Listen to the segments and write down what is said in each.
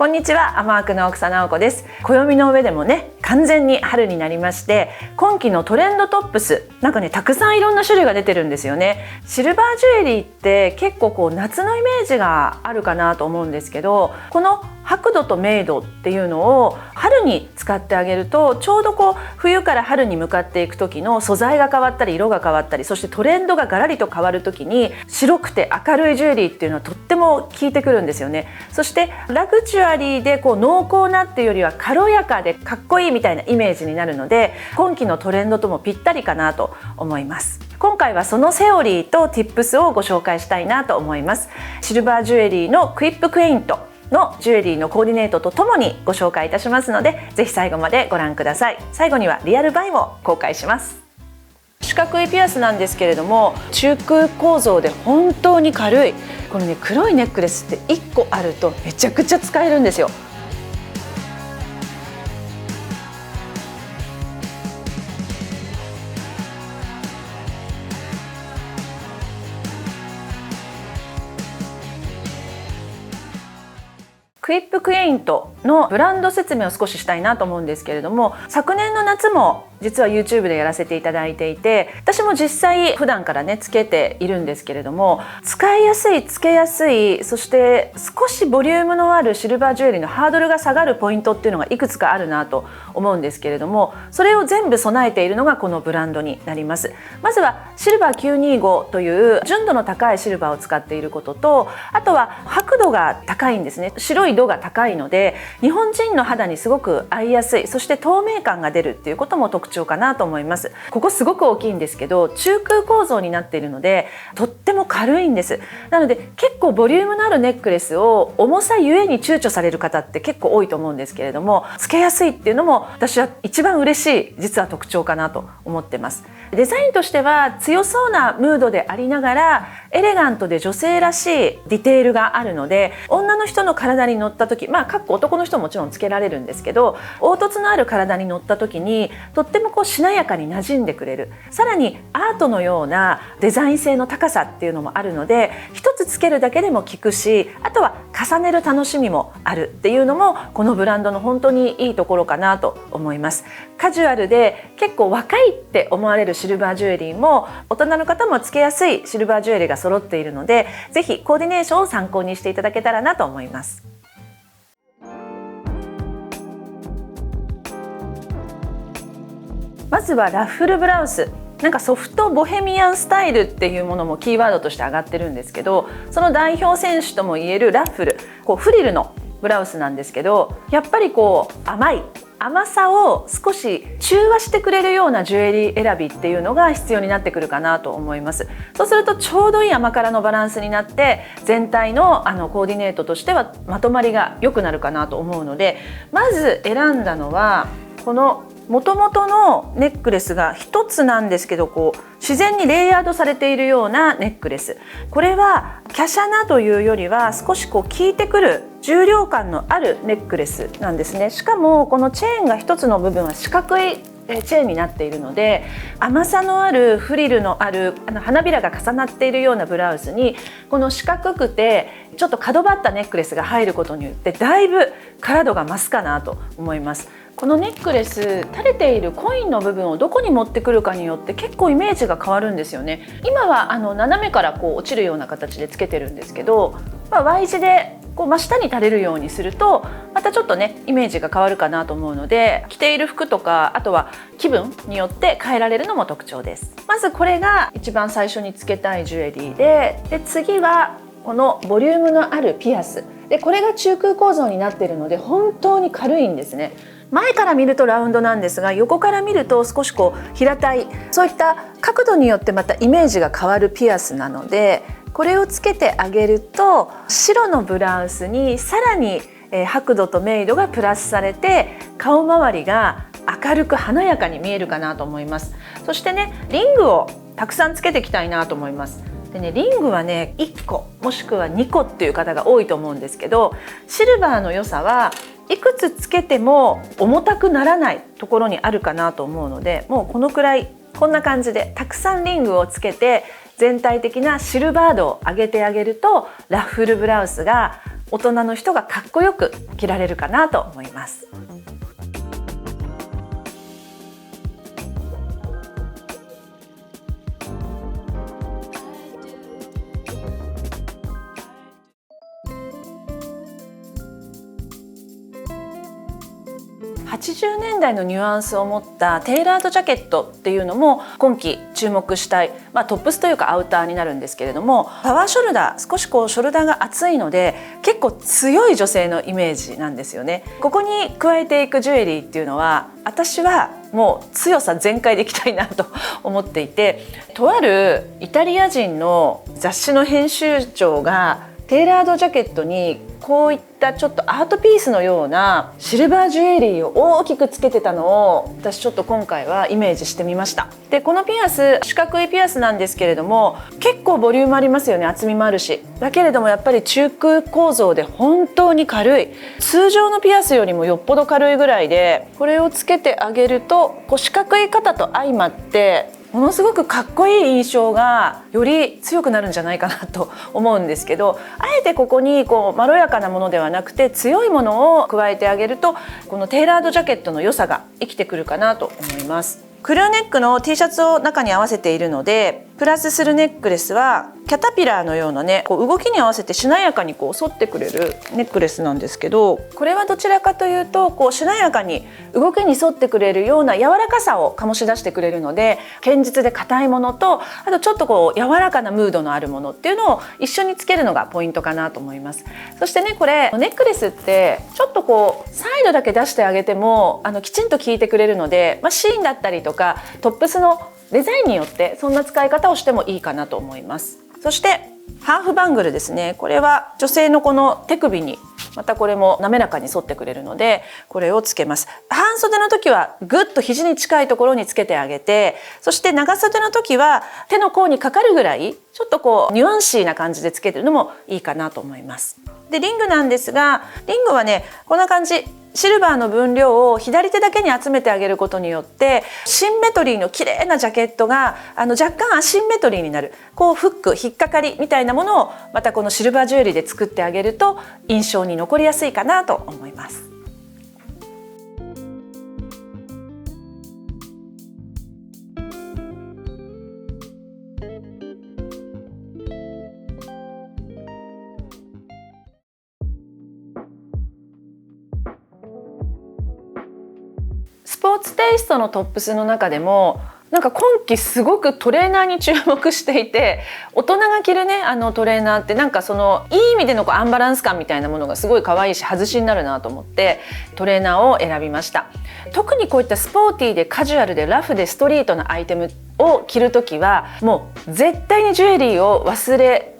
こんにちは、アマークの奥佐直子です。暦の上でもね、完全に春になりまして、今季のトレンドトップス、なんかね、たくさんいろんな種類が出てるんですよね。シルバージュエリーって結構夏のイメージがあるかなと思うんですけど、この白土と明土っていうのを春に使ってあげると、ちょうど冬から春に向かっていく時の素材が変わったり色が変わったり、そしてトレンドがガラリと変わる時に白くて明るいジュエリーっていうのはとっても効いてくるんですよね。そしてラグジュアリーで濃厚なっていうよりは軽やかでかっこいいみたいなイメージになるので、今季のトレンドともぴったりかなと思います。今回はそのセオリーと Tips をご紹介したいなと思います。シルバージュエリーのクイップクエイントのジュエリーのコーディネートとともにご紹介いたしますので、ぜひ最後までご覧ください。最後にはリアルバイも公開します。四角いピアスなんですけれども、中空構造で本当に軽い。このね、黒いネックレスって1個あるとめちゃくちゃ使えるんですよ。クイップクエイントのブランド説明を少ししたいなと思うんですけれども、昨年の夏も実は YouTube でやらせていただいていて、私も実際普段からねつけているんですけれども、使いやすい、つけやすい、そして少しボリュームのあるシルバージュエリーのハードルが下がるポイントっていうのがいくつかあるなと思うんですけれども、それを全部備えているのがこのブランドになります。まずはシルバー925という純度の高いシルバーを使っていることと、あとは白度が高いんですね。白い度が高いので日本人の肌にすごく合いやすい、そして透明感が出るっていうことも特徴かなと思います。ここすごく大きいんですけど、中空構造になっているのでとっても軽いんです。なので結構ボリュームのあるネックレスを重さゆえに躊躇される方って結構多いと思うんですけれども、つけやすいっていうのも私は一番嬉しい実は特徴かなと思ってます。デザインとしては強そうなムードでありながらエレガントで女性らしいディテールがあるので、女の人の体に乗った時、かっこ男の人ももちろんつけられるんですけど、凹凸のある体に乗った時にとってもしなやかに馴染んでくれる。さらにアートのようなデザイン性の高さっていうのもあるので、一つつけるだけでも効くし、あとは重ねる楽しみもあるっていうのもこのブランドの本当にいいところかなと思います。カジュアルで結構若いって思われるシルバージュエリーも大人の方もつけやすいシルバージュエリーが揃っているので、ぜひコーディネーションを参考にしていただけたらなと思います。まずはラッフルブラウス。なんかソフトボヘミアンスタイルっていうものもキーワードとして上がってるんですけど、その代表選手ともいえるラッフル、フリルのブラウスなんですけど、やっぱり甘さを少し中和してくれるようなジュエリー選びっていうのが必要になってくるかなと思います。そうするとちょうどいい甘辛のバランスになって、全体のコーディネートとしてはまとまりが良くなるかなと思うので、まず選んだのはこの元々のネックレスが一つなんですけど、自然にレイヤードされているようなネックレス。これは華奢なというよりは少し効いてくる重量感のあるネックレスなんですね。しかもこのチェーンが一つの部分は四角いチェーンになっているので、甘さのあるフリルのある花びらが重なっているようなブラウスにこの四角くてちょっと角張ったネックレスが入ることによってだいぶカ度が増すかなと思います。このネックレス、垂れているコインの部分をどこに持ってくるかによって結構イメージが変わるんですよね。今は斜めから落ちるような形でつけてるんですけど、Y 字で真下に垂れるようにするとまたちょっとねイメージが変わるかなと思うので、着ている服とかあとは気分によって変えられるのも特徴です。まずこれが一番最初につけたいジュエリーで、次はこのボリュームのあるピアスで、これが中空構造になっているので本当に軽いんですね。前から見るとラウンドなんですが、横から見ると少し平たい、そういった角度によってまたイメージが変わるピアスなので、これをつけてあげると白のブラウスにさらに白度と明度がプラスされて、顔周りが明るく華やかに見えるかなと思います。そしてね、リングをたくさんつけていきたいなと思います。でね、リングはね1個もしくは2個っていう方が多いと思うんですけど、シルバーの良さはいくつつけても重たくならないところにあるかなと思うので、もうこのくらいこんな感じでたくさんリングをつけて全体的なシルバー度を上げてあげると、ラッフルブラウスが大人の人がかっこよく着られるかなと思います。80年代のニュアンスを持ったテーラードジャケットっていうのも今季注目したい、トップスというかアウターになるんですけれども、パワーショルダー、少しショルダーが厚いので結構強い女性のイメージなんですよね。ここに加えていくジュエリーっていうのは、私はもう強さ全開でいきたいなと思っていて、とあるイタリア人の雑誌の編集長がテーラードジャケットにこういったちょっとアートピースのようなシルバージュエリーを大きくつけてたのを、私ちょっと今回はイメージしてみました。でこのピアス、四角いピアスなんですけれども、結構ボリュームありますよね。厚みもあるし、だけれどもやっぱり中空構造で本当に軽い、通常のピアスよりもよっぽど軽いぐらいで、これをつけてあげると四角い肩と相まってものすごくかっこいい印象がより強くなるんじゃないかなと思うんですけど、あえてここにまろやかなものではなくて強いものを加えてあげると、このテーラードジャケットの良さが生きてくるかなと思います。クルーネックの T シャツを中に合わせているので、プラスするネックレスはキャタピラーのようなね、動きに合わせてしなやかに沿ってくれるネックレスなんですけど、これはどちらかというとしなやかに動きに沿ってくれるような柔らかさを醸し出してくれるので、堅実で硬いものと、あとちょっと柔らかなムードのあるものっていうのを一緒につけるのがポイントかなと思います。そしてね、これネックレスってちょっとサイドだけ出してあげてもきちんと効いてくれるので、シーンだったりとかトップスのデザインによってそんな使い方をしてもいいかなと思います。そしてハーフバングルですね。これは女性のこの手首にまたこれも滑らかに沿ってくれるので、これをつけます。半袖の時はぐっと肘に近いところにつけてあげて、そして長袖の時は手の甲にかかるぐらいちょっとニュアンシーな感じでつけるのもいいかなと思います。でリングなんですが、リングはねこんな感じ、シルバーの分量を左手だけに集めてあげることによってシンメトリーの綺麗なジャケットが若干アシンメトリーになる、フック引っかかりみたいなものをまたこのシルバージュエリーで作ってあげると印象に残りやすいかなと思います。スポーツテイストのトップスの中でも今季すごくトレーナーに注目していて、大人が着るねトレーナーっていい意味でのアンバランス感みたいなものがすごい可愛いし外しになるなと思ってトレーナーを選びました。特にこういったスポーティーでカジュアルでラフでストリートなアイテムを着るときはもう絶対にジュエリーを忘れ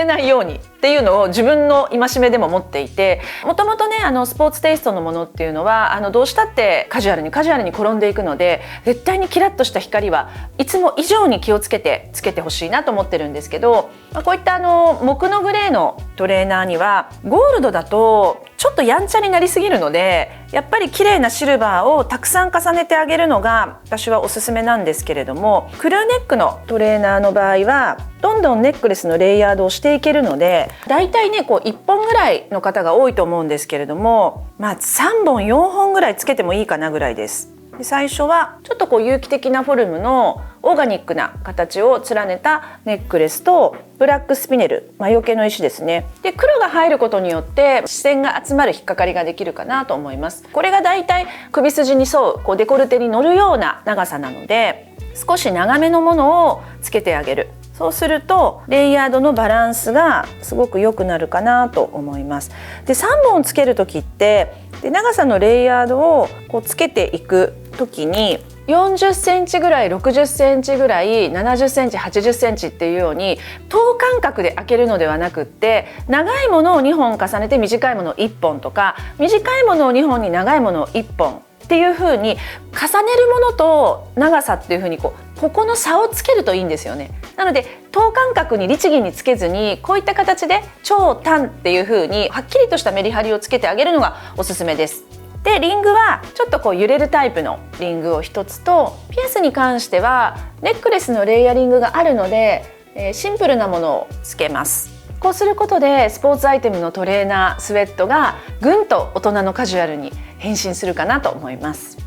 ないようにっていうのを自分の戒めでも持っていて、もともとねスポーツテイストのものっていうのはどうしたってカジュアルに転んでいくので、絶対にキラッとした光はいつも以上に気をつけてつけてほしいなと思ってるんですけど、こういった木のグレーのトレーナーにはゴールドだとちょっとやんちゃになりすぎるので、やっぱり綺麗なシルバーをたくさん重ねてあげるのが私はおすすめなんですけれども、クルーネックのトレーナーの場合はどんどんネックレスのレイヤードをしていけるので、だいたいね1本ぐらいの方が多いと思うんですけれども、3本4本ぐらいつけてもいいかなぐらいです。で最初はちょっと有機的なフォルムのオーガニックな形を連ねたネックレスとブラックスピネル、魔除けの石ですね。で黒が入ることによって視線が集まる引っかかりができるかなと思います。これがだいたい首筋に沿うデコルテに乗るような長さなので、少し長めのものをつけてあげる。そうするとレイヤードのバランスがすごく良くなるかなと思います。で3本つける時って長さのレイヤードをつけていく時に40センチぐらい60センチぐらい70センチ80センチっていうように等間隔で開けるのではなくって、長いものを2本重ねて短いものを1本とか、短いものを2本に長いものを1本っていう風に重ねるものと長さっていう風にここの差をつけるといいんですよね。なので等間隔に律儀につけずに、こういった形で長短っていう風にはっきりとしたメリハリをつけてあげるのがおすすめです。でリングはちょっとこう揺れるタイプのリングを1つと、ピアスに関してはネックレスのレイヤリングがあるので、シンプルなものをつけます。こうすることでスポーツアイテムのトレーナー、スウェットがぐんと大人のカジュアルに変身するかなと思います。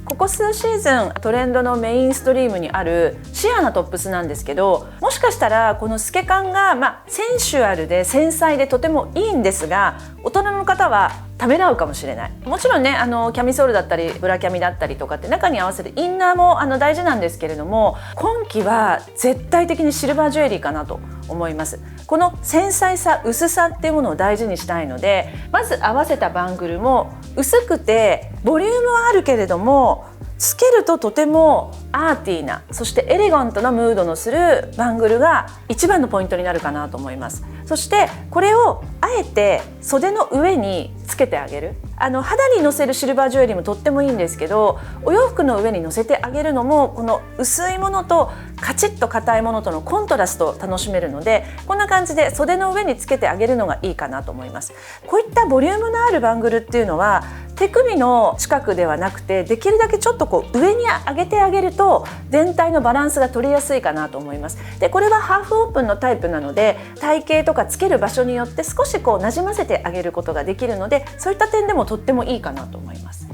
ここ数シーズントレンドのメインストリームにあるシアーなトップスなんですけど、もしかしたらこの透け感がセンシュアルで繊細でとてもいいんですが、大人の方はためらうかもしれない。もちろんね、キャミソールだったりブラキャミだったりとかって中に合わせるインナーも大事なんですけれども、今季は絶対的にシルバージュエリーかなと思います。この繊細さ、薄さっていうものを大事にしたいので、まず合わせたバングルも薄くてボリュームはあるけれども、つけるととてもアーティーな、そしてエレガントなムードのするバングルが一番のポイントになるかなと思います。そしてこれをあえて袖の上につけてあげる。肌にのせるシルバージュエリーもとってもいいんですけど、お洋服の上にのせてあげるのもこの薄いものとカチッと硬いものとのコントラストを楽しめるので、こんな感じで袖の上につけてあげるのがいいかなと思います。こういったボリュームのあるバングルっていうのは手首の近くではなくて、できるだけちょっとこう上に上げてあげると全体のバランスが取りやすいかなと思います。でこれはハーフオープンのタイプなので、体型とかつける場所によって少しこうなじませてあげることができるので、そういった点でもとってもいいかなと思います。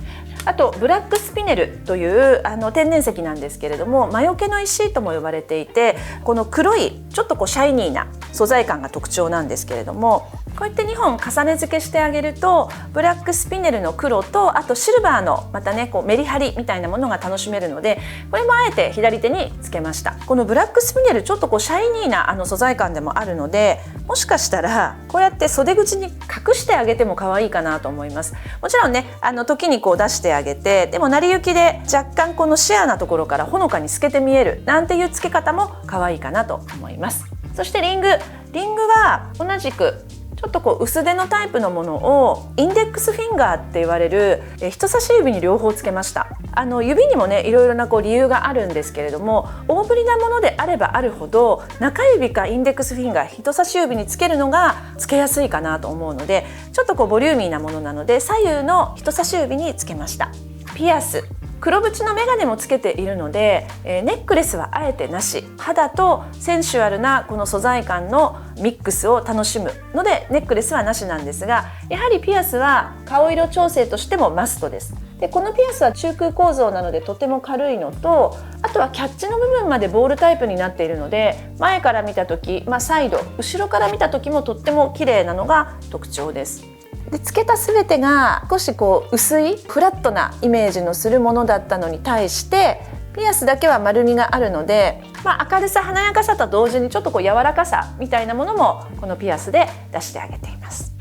あとブラックスピネルという天然石なんですけれども、魔除けの石とも呼ばれていて、この黒いちょっとこうシャイニーな素材感が特徴なんですけれども、こうやって2本重ね付けしてあげると、ブラックスピネルの黒とあとシルバーのまたねこうメリハリみたいなものが楽しめるので、これもあえて左手につけました。このブラックスピネルちょっとこうシャイニーな素材感でもあるので、もしかしたらこうやって袖口に隠してあげても可愛いかなと思います。もちろんね時にこう出してあげて、でも成り行きで若干このシアーなところからほのかに透けて見えるなんていう付け方も可愛いかなと思います。そしてリングは同じくちょっとこう薄手のタイプのものをインデックスフィンガーって言われる人差し指に両方つけました。指にもねいろいろなこう理由があるんですけれども、大ぶりなものであればあるほど中指かインデックスフィンガー、人差し指につけるのがつけやすいかなと思うので、ちょっとこうボリューミーなものなので左右の人差し指につけました。ピアス、黒縁のメガネもつけているので、ネックレスはあえてなし、肌とセンシュアルなこの素材感のミックスを楽しむのでネックレスはなしなんですが、やはりピアスは顔色調整としてもマストです。でこのピアスは中空構造なのでとても軽いのと、あとはキャッチの部分までボールタイプになっているので、前から見た時、サイド、後ろから見た時もとっても綺麗なのが特徴です。でつけた全てが少しこう薄いフラットなイメージのするものだったのに対して、ピアスだけは丸みがあるので、明るさ華やかさと同時にちょっとこう柔らかさみたいなものもこのピアスで出してあげています。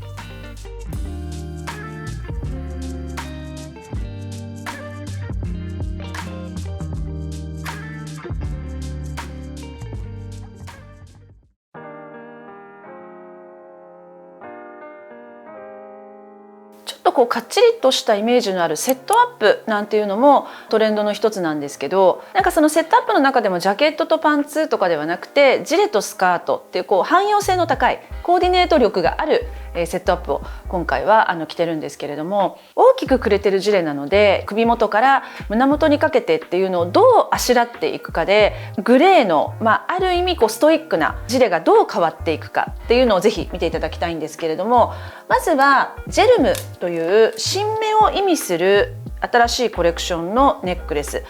こうかっちりとしたイメージのあるセットアップなんていうのもトレンドの一つなんですけど、なんかそのセットアップの中でもジャケットとパンツとかではなくて、ジレとスカートっていうこう汎用性の高いコーディネート力があるセットアップを今回は着てるんですけれども、大きくくれてるジレなので首元から胸元にかけてっていうのをどうあしらっていくかで、グレーの、ある意味こうストイックなジレがどう変わっていくかっていうのをぜひ見ていただきたいんですけれども、まずはジェルムという新芽を意味する新しいコレクションのネックレス、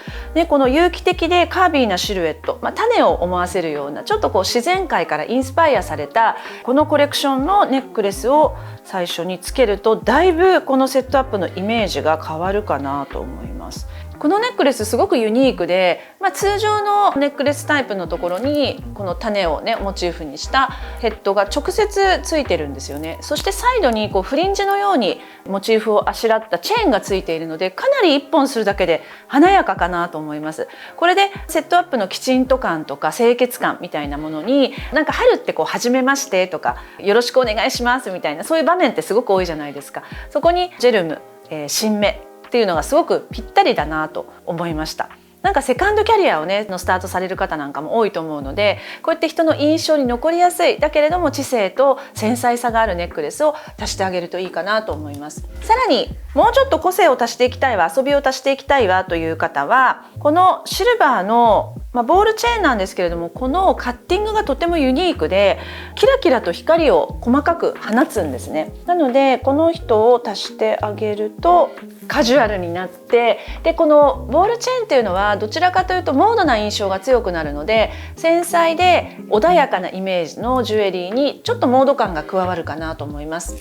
この有機的でカービーなシルエット、種を思わせるようなちょっとこう自然界からインスパイアされたこのコレクションのネックレスを最初につけると、だいぶこのセットアップのイメージが変わるかなと思います。このネックレスすごくユニークで、通常のネックレスタイプのところにこの種をねモチーフにしたヘッドが直接ついてるんですよね。そしてサイドにこうフリンジのようにモチーフをあしらったチェーンがついているので、かなり1本するだけで華やかかなと思います。これでセットアップのきちんと感とか清潔感みたいなものに、なんか春ってこう初めましてとかよろしくお願いしますみたいな、そういう場面ってすごく多いじゃないですか。そこにジェルム、新芽っていうのがすごくぴったりだなと思いました。なんかセカンドキャリアをねスタートされる方なんかも多いと思うので、こうやって人の印象に残りやすいだけれども知性と繊細さがあるネックレスを足してあげるといいかなと思います。さらにもうちょっと個性を足していきたいわ、遊びを足していきたいわという方は、このシルバーのボールチェーンなんですけれども、このカッティングがとてもユニークでキラキラと光を細かく放つんですね。なのでこの人を足してあげるとカジュアルになって、でこのボールチェーンっていうのはどちらかというとモードな印象が強くなるので、繊細で穏やかなイメージのジュエリーにちょっとモード感が加わるかなと思います。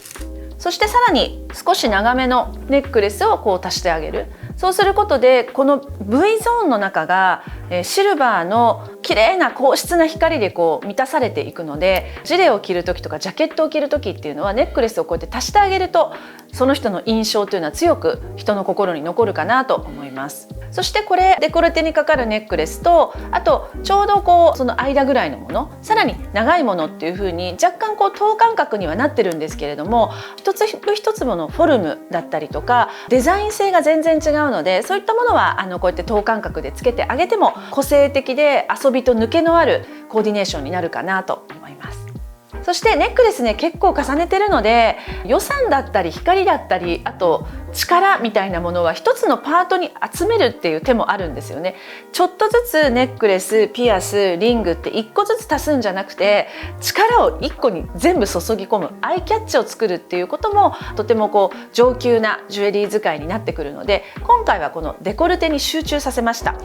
そしてさらに少し長めのネックレスをこう足してあげる。そうすることでこの V ゾーンの中がシルバーの綺麗な硬質な光でこう満たされていくので、ジレを着る時とかジャケットを着る時っていうのはネックレスをこうやって足してあげると、その人の印象というのは強く人の心に残るかなと思います。そしてこれデコルテにかかるネックレスと、あとちょうどこうその間ぐらいのもの、さらに長いものっていう風に若干こう等間隔にはなってるんですけれども、一つ一つのフォルムだったりとかデザイン性が全然違うので、そういったものはこうやって等間隔でつけてあげても個性的で遊びと抜けのあるコーディネーションになるかなと思います。そしてネックレスね結構重ねてるので、予算だったり光だったり、あと力みたいなものは一つのパートに集めるっていう手もあるんですよね。ちょっとずつネックレス、ピアス、リングって一個ずつ足すんじゃなくて、力を一個に全部注ぎ込むアイキャッチを作るっていうこともとてもこう上級なジュエリー使いになってくるので、今回はこのデコルテに集中させました。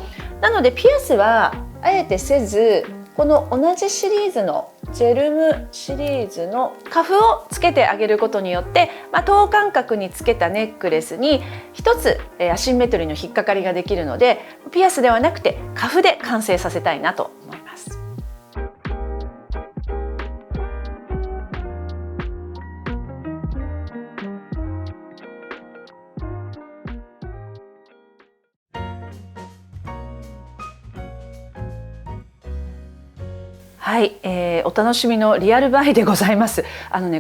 なのでピアスはあえてせず、この同じシリーズのジェルムシリーズのカフをつけてあげることによって、等間隔につけたネックレスに一つアシンメトリーの引っかかりができるので、ピアスではなくてカフで完成させたいなと思います。はい、お楽しみのリアルバイでございます。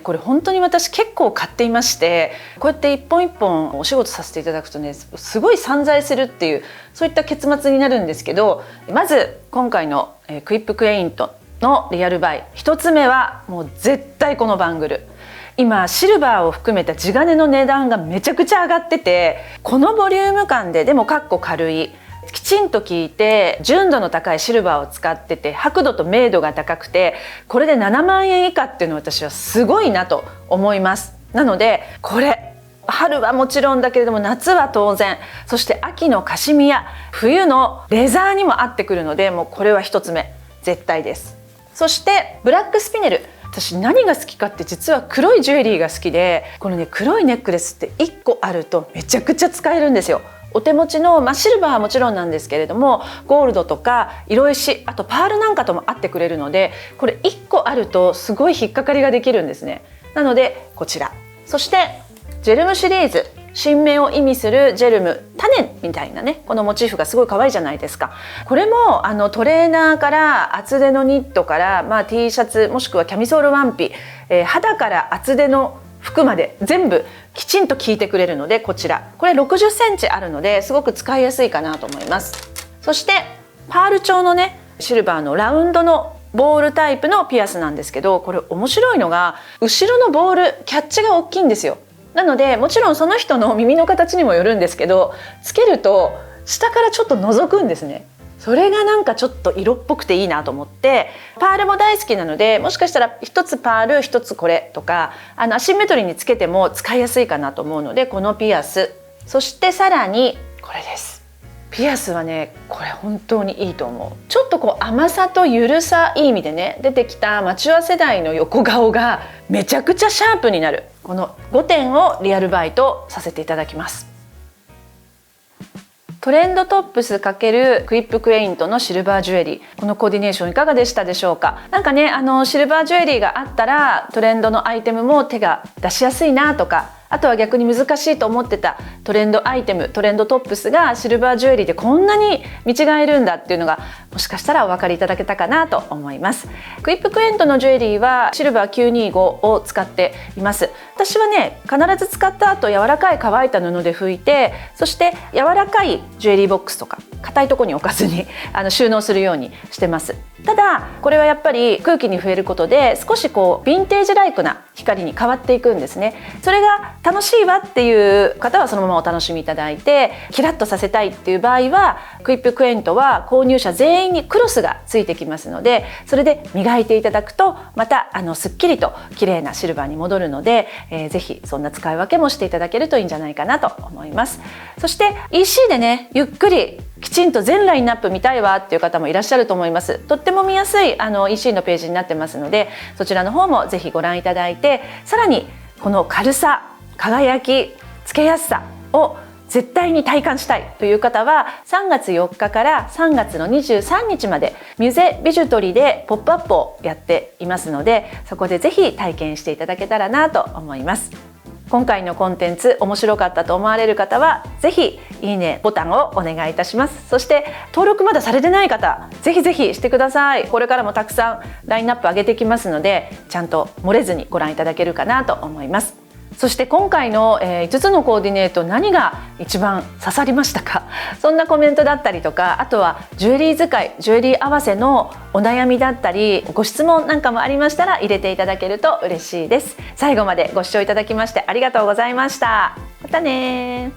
これ本当に私結構買っていまして、こうやって一本一本お仕事させていただくとね、すごい散財するっていう、そういった結末になるんですけど、まず今回のクイップクエイントのリアルバイ、一つ目はもう絶対このバングル。今シルバーを含めた地金の値段がめちゃくちゃ上がってて、このボリューム感で、でもかっこ軽い、きちんと効いて純度の高いシルバーを使ってて、白度と明度が高くて、これで7万円以下っていうのは私はすごいなと思います。なのでこれ春はもちろんだけれども夏は当然、そして秋のカシミヤ、冬のレザーにも合ってくるので、もうこれは一つ目絶対です。そしてブラックスピネル、私何が好きかって実は黒いジュエリーが好きで、このね黒いネックレスって1個あるとめちゃくちゃ使えるんですよ。お手持ちの、シルバーはもちろんなんですけれども、ゴールドとか色石、あとパールなんかとも合ってくれるので、これ1個あるとすごい引っかかりができるんですね。なのでこちら。そしてジェルムシリーズ、新芽を意味するジェルム、種みたいなね、このモチーフがすごい可愛いじゃないですか。これもトレーナーから厚手のニットから、T シャツもしくはキャミソールワンピ、肌から厚手の服まで全部きちんと効いてくれるので、こちらこれ60センチあるのですごく使いやすいかなと思います。そしてパール調のねシルバーのラウンドのボールタイプのピアスなんですけど、これ面白いのが後ろのボールキャッチが大きいんですよ。なのでもちろんその人の耳の形にもよるんですけど、つけると下からちょっと覗くんですね。それがなんかちょっと色っぽくていいなと思って、パールも大好きなので、もしかしたら一つパール一つこれとかアシンメトリーにつけても使いやすいかなと思うので、このピアス、そしてさらにこれです。ピアスはねこれ本当にいいと思う。ちょっとこう甘さとゆるさ、いい意味でね出てきたマチュア世代の横顔がめちゃくちゃシャープになる、この5点をリアルバイトさせていただきます。トレンドトップス×クイップクエイントのシルバージュエリー、このコーディネーションいかがでしたでしょうか。なんかね、シルバージュエリーがあったらトレンドのアイテムも手が出しやすいなとか、あとは逆に難しいと思ってたトレンドアイテム、トレンドトップスがシルバージュエリーでこんなに見違えるんだっていうのがもしかしたらお分かりいただけたかなと思います。クイップクエイントのジュエリーはシルバー925を使っています。私はね、必ず使った後柔らかい乾いた布で拭いて、そして柔らかいジュエリーボックスとか硬いところに置かずに収納するようにしてます。ただこれはやっぱり空気に触れることで少しこうヴィンテージライクな光に変わっていくんですね。それが楽しいわっていう方はそのままお楽しみいただいて、キラッとさせたいっていう場合はクイップクエイントは購入者全員にクロスがついてきますので、それで磨いていただくとまたすっきりと綺麗なシルバーに戻るので、ぜひそんな使い分けもしていただけるといいんじゃないかなと思います。そして EC でね、ゆっくりきちんと全ラインナップ見たいわっていう方もいらっしゃると思います。とっても見やすいEC のページになってますので、そちらの方もぜひご覧いただいて、さらにこの軽さ、輝き、つけやすさを絶対に体感したいという方は3月4日から3月の23日までミュゼビジュトリでポップアップをやっていますので、そこでぜひ体験していただけたらなと思います。今回のコンテンツ面白かったと思われる方はぜひいいねボタンをお願いいたします。そして登録まだされてない方、ぜひぜひしてください。これからもたくさんラインナップ上げてきますので、ちゃんと漏れずにご覧いただけるかなと思います。そして今回の5つのコーディネート、何が一番刺さりましたか、そんなコメントだったりとか、あとはジュエリー使い、ジュエリー合わせのお悩みだったりご質問なんかもありましたら入れていただけると嬉しいです。最後までご視聴いただきましてありがとうございました。またね。